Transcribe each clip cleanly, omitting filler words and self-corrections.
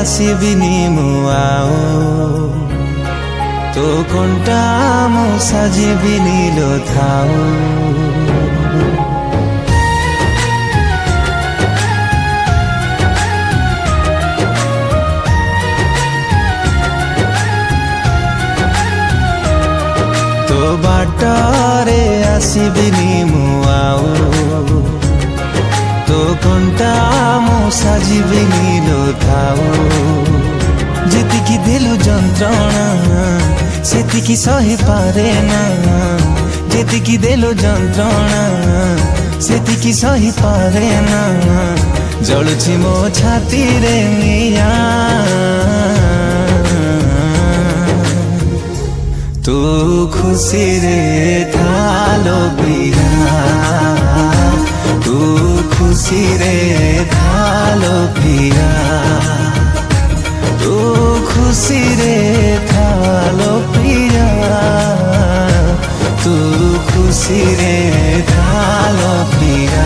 ଆସିବିନି ମୁଁ ଆଉ ତୋ କଣ୍ଟା ମୁଁ ସାଜିବିନି ଲୋ ଥାଉ। ତୋ ବାଟରେ ଆସିବିନି ମୁଁ ଆଉ ତୋ କଣ୍ଟା ମୁଁ ସାଜିବିନି ଲୋ ଥାଉ। ଯେତିକି ଦେଲୁ ଯନ୍ତ୍ରଣା ସେତିକି ସହିପାରେ ନା, ଯେତିକି ଦେଲୁ ଯନ୍ତ୍ରଣା ସେତିକି ସହିପାରେ ନା। ଜଳୁଛି ମୋ ଛାତିରେ ନିଆଁ, ତୁ ଖୁସିରେ ଥାଲୋ ପ୍ରିୟା, ତୁ ଖୁସିରେ ଥାଲୋ ପ୍ରିୟା, ତୁ ଖୁସିରେ ଥାଲୋ ପ୍ରିୟା, ତୁ ଖୁସିରେ ଥାଲୋ ପ୍ରିୟା।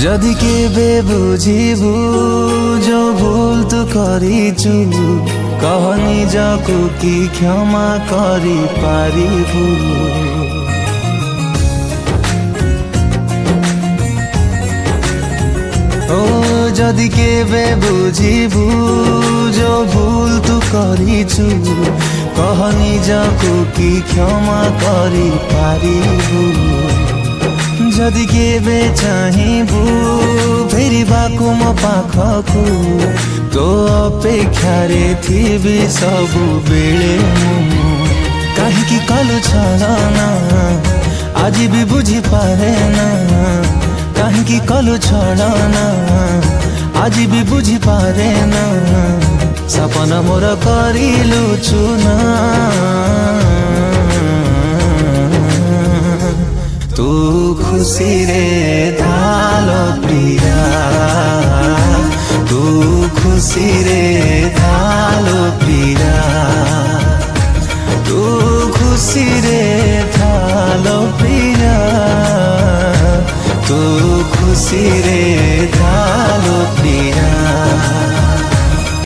যদি কেবে বুঝিবু जो ভুল তু করিছু, কহ নিজকু কি ক্ষমা করি পারিবু। ও যদি কেবে বুঝিবু जो ভুল তু করিছু, কহ নিজকু কি ক্ষমা করি পারিবু। যদি কেবে চাহিবু ফেরিବାକୁ ମୋ ପାଖକୁ, ତୋ ଅପେକ୍ଷାରେ ଥିବି ସବୁବେଳେ ମୁଁ। କାହିଁକି କଲୁ ଛଳନା ଆଜି ବି ବୁଝିପାରେ ନା, କାହିଁକି କଲୁ ଛଳନା ଆଜି ବି ବୁଝିପାରେ ନା। ସପନ ମୋର କରିଲୁ ଚୁନା, ତୁ ଖୁସିରେ ଥାଲୋ ପ୍ରିୟା, ତୁ ଖୁସିରେ ଥାଲୋ ପ୍ରିୟା, ତୁ ଖୁସିରେ ଥାଲୋ ପ୍ରିୟା, ତୁ ଖୁସିରେ ଥାଲୋ ପ୍ରିୟା।